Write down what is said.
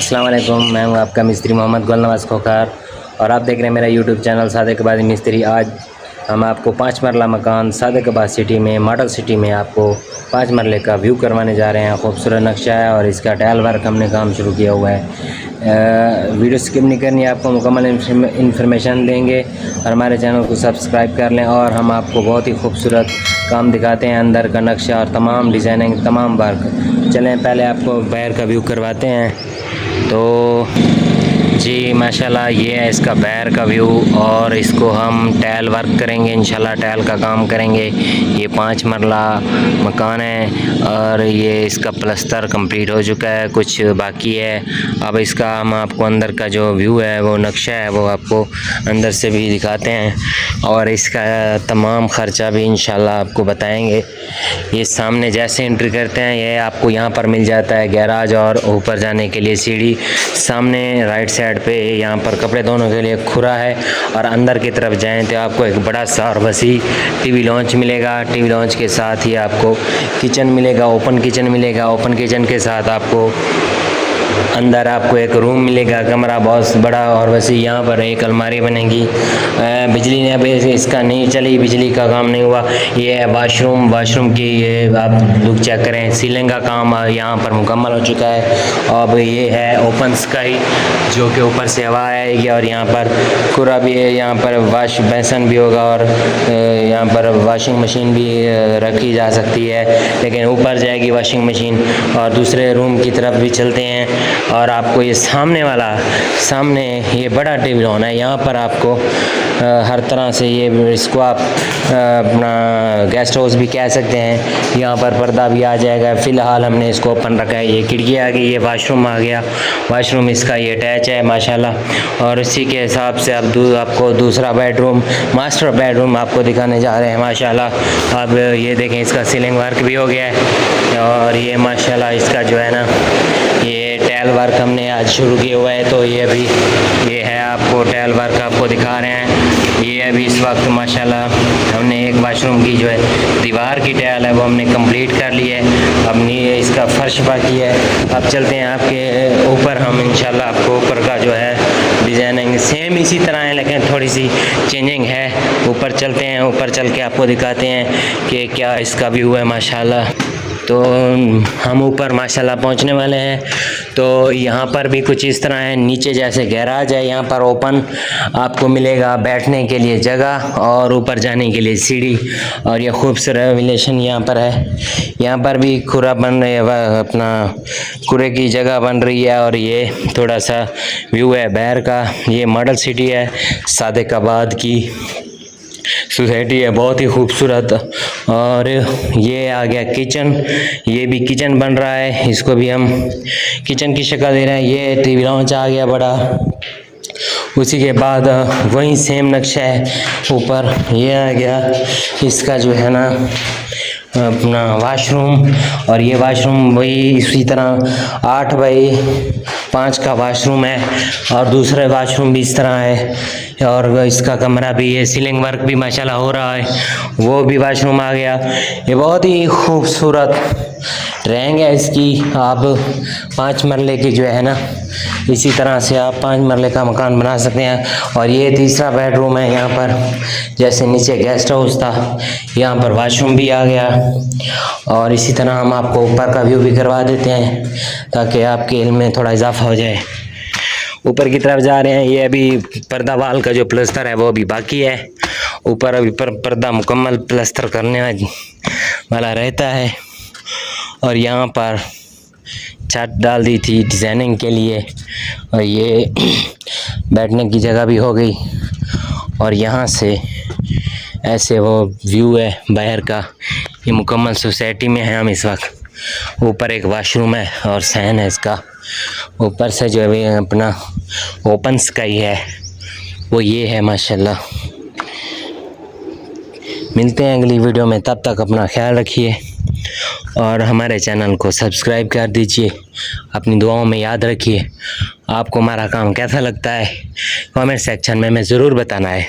अस्सलाम वालेकुम, मैं हूँ आपका मिस्त्री मोहम्मद गुलनवाज खोकार और आप देख रहे हैं मेरा यूट्यूब चैनल सादिक़ाबाद मिस्त्री। आज हम आपको 5 मरला मकान सादिक़ाबाद सिटी में, मॉडल सिटी में आपको 5 मरले का व्यू करवाने जा रहे हैं। खूबसूरत नक्शा है और इसका टाइल वर्क हमने काम शुरू किया हुआ है। वीडियो स्किप नहीं करनी, आपको मुकम्मल इन्फॉर्मेशन देंगे और हमारे चैनल को सब्सक्राइब कर लें। और हम आपको बहुत ही खूबसूरत काम दिखाते हैं, अंदर का नक्शा और तमाम डिज़ाइनिंग, तमाम वर्क। चलें पहले आपको बाहर का व्यू करवाते हैं। तो जी माशाल्लाह, ये है इसका बाहर का व्यू और इसको हम टाइल वर्क करेंगे इंशाल्लाह, टाइल का काम करेंगे। ये 5 मरला मकान है और ये इसका प्लस्तर कंप्लीट हो चुका है, कुछ बाकी है। अब इसका हम आपको अंदर का जो व्यू है, वो नक्शा है, वो आपको अंदर से भी दिखाते हैं और इसका तमाम ख़र्चा भी इंशाल्लाह आपको बताएंगे। ये सामने जैसे एंट्री करते हैं, ये आपको यहाँ पर मिल जाता है गैराज और ऊपर जाने के लिए सीढ़ी। सामने राइट साइड पे यहाँ पर कपड़े धोने के लिए खुरा है और अंदर की तरफ जाएं तो आपको एक बड़ा सा और वसी टीवी लॉन्च मिलेगा। टीवी लॉन्च के साथ ही आपको किचन मिलेगा, ओपन किचन मिलेगा। ओपन किचन के साथ आपको अंदर आपको एक रूम मिलेगा, कमरा बहुत बड़ा और वैसे यहाँ पर एक अलमारी बनेगी। बिजली ने अभी इसका नहीं चली, बिजली का काम नहीं हुआ। ये है वाशरूम की, ये आप लुक चेक करें। सीलिंग का काम यहाँ पर मुकम्मल हो चुका है। अब ये है ओपन स्काई, जो कि ऊपर से हवा आएगी और यहाँ पर कुरा भी है, यहाँ पर वाश बेसन भी होगा और यहाँ पर वॉशिंग मशीन भी रखी जा सकती है, लेकिन ऊपर जाएगी वॉशिंग मशीन। और दूसरे रूम की तरफ भी चलते हैं और आपको ये सामने ये बड़ा टीवी लॉन है। यहाँ पर आपको हर तरह से ये इसको आप अपना गेस्ट हाउस भी कह सकते हैं। यहाँ पर पर्दा भी आ जाएगा। फ़िलहाल हमने इसको ओपन रखा है। ये खिड़की आ गई, ये वाशरूम आ गया। वाशरूम इसका ये अटैच है माशाल्लाह। और इसी के हिसाब से आपको दूसरा बेडरूम, मास्टर बेडरूम आपको दिखाने जा रहे हैं माशाल्लाह। अब ये देखें, इसका सीलिंग वर्क भी हो गया है और ये माशाल्लाह इसका जो है ना, ये टाइल वर्क हमने आज शुरू किया हुआ है। तो ये है आपको टाइल वर्क आपको दिखा रहे हैं। ये अभी इस वक्त माशाल्लाह हमने एक वाशरूम की जो है दीवार की टाइल है, वो हमने कंप्लीट कर ली है। अब नहीं इसका फर्श बाकी है। अब चलते हैं आपके ऊपर, हम इंशाल्लाह आपको ऊपर का जो है डिज़ाइनिंग सेम इसी तरह है, लेकिन थोड़ी सी चेंजिंग है। ऊपर चलते हैं, ऊपर चल के आपको दिखाते हैं कि क्या इसका व्यू है माशाल्लाह। तो हम ऊपर माशाल्लाह पहुंचने वाले हैं। तो यहाँ पर भी कुछ इस तरह है, नीचे जैसे गैराज है, यहाँ पर ओपन आपको मिलेगा बैठने के लिए जगह और ऊपर जाने के लिए सीढ़ी। और ये खूबसूरत वेंटिलेशन यहाँ पर है। यहाँ पर भी खुरा बन रही है, अपना खुरे की जगह बन रही है। और ये थोड़ा सा व्यू है बाहर का। ये मॉडल सिटी है सादिक़ाबाद की सोसाइटी है, बहुत ही खूबसूरत। और ये आ गया किचन, ये भी किचन बन रहा है, इसको भी हम किचन की शक्ल दे रहे हैं। ये टीवी लॉन्च आ गया बड़ा। उसी के बाद वही सेम नक्शा है ऊपर, ये आ गया इसका जो है ना अपना वाशरूम। और ये वाशरूम वही इसी तरह 8 बाई 5 का वाशरूम है और दूसरे वाशरूम भी इस तरह है। और इसका कमरा भी, ये सीलिंग वर्क भी माशाल्लाह हो रहा है, वो भी वाशरूम आ गया। ये बहुत ही खूबसूरत ड्राइंग है इसकी। आप 5 मरले की जो है ना, इसी तरह से आप 5 मरले का मकान बना सकते हैं। और ये तीसरा बेडरूम है। यहाँ पर जैसे नीचे गेस्ट हाउस था, यहाँ पर वाशरूम भी आ गया। और इसी तरह हम आपको ऊपर का व्यू भी करवा देते हैं ताकि आपके इल्म में थोड़ा इजाफा हो जाए। ऊपर की तरफ जा रहे हैं। ये अभी पर्दा वाल का जो प्लस्तर है वो अभी बाकी है। ऊपर अभी पर्दा मुकम्मल प्लस्तर करने वाला रहता है। और यहाँ पर छत डाल दी थी डिज़ाइनिंग के लिए और ये बैठने की जगह भी हो गई। और यहाँ से ऐसे वो व्यू है बाहर का। ये मुकम्मल सोसाइटी में है हम इस वक्त। ऊपर एक वाशरूम है और सहन है इसका। ऊपर से जो है अपना ओपन स्काई है, वो ये है माशाल्लाह। मिलते हैं अगली वीडियो में, तब तक अपना ख्याल रखिए और हमारे चैनल को सब्सक्राइब कर दीजिए। अपनी दुआओं में याद रखिए। आपको हमारा काम कैसा लगता है कमेंट सेक्शन में हमें ज़रूर बताना है।